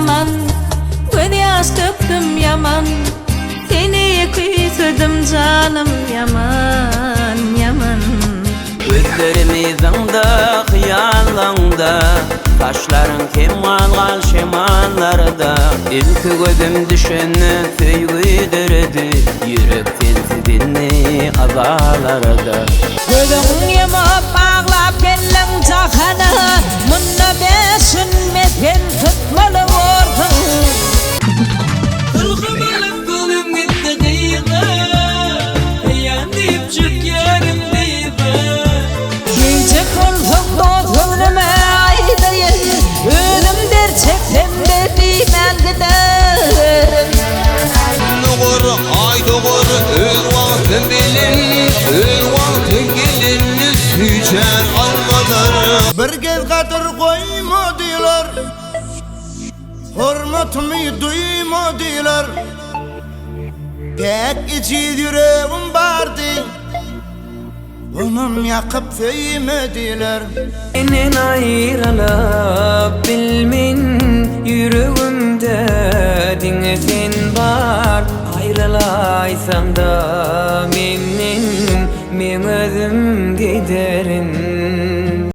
zaman göz yaş döktüm yaman, seni küsürdüm canım yaman yaman. Gözlerimizde hıyalında, taşların kemal şemanlarda. İlk gözüm düşeni söygüydüredi, yürek tensizini azalarda. Gözün yumup bağlap gelin cahana, munda beşinmezken tutmalı vurdun. Kılgım alıp kılım gitti kıyıda, yanıp çık yarım deydi. Gece koltuk doğduğunuma aydayım, ölüm der çeksem de bilmem giderim. Doğru ay doğru öz vaktin bilin, öz vaktin gelin süçer arkaları. Bir kez katır koyma diyorlar, hürmetimi duyma diyorlar. Tek içi yüreğim vardı, onun yakıp söymediler. Senin ayrılıp bilmin yüreğimde, dine sen var. Ayrılaysam da men özüm giderim.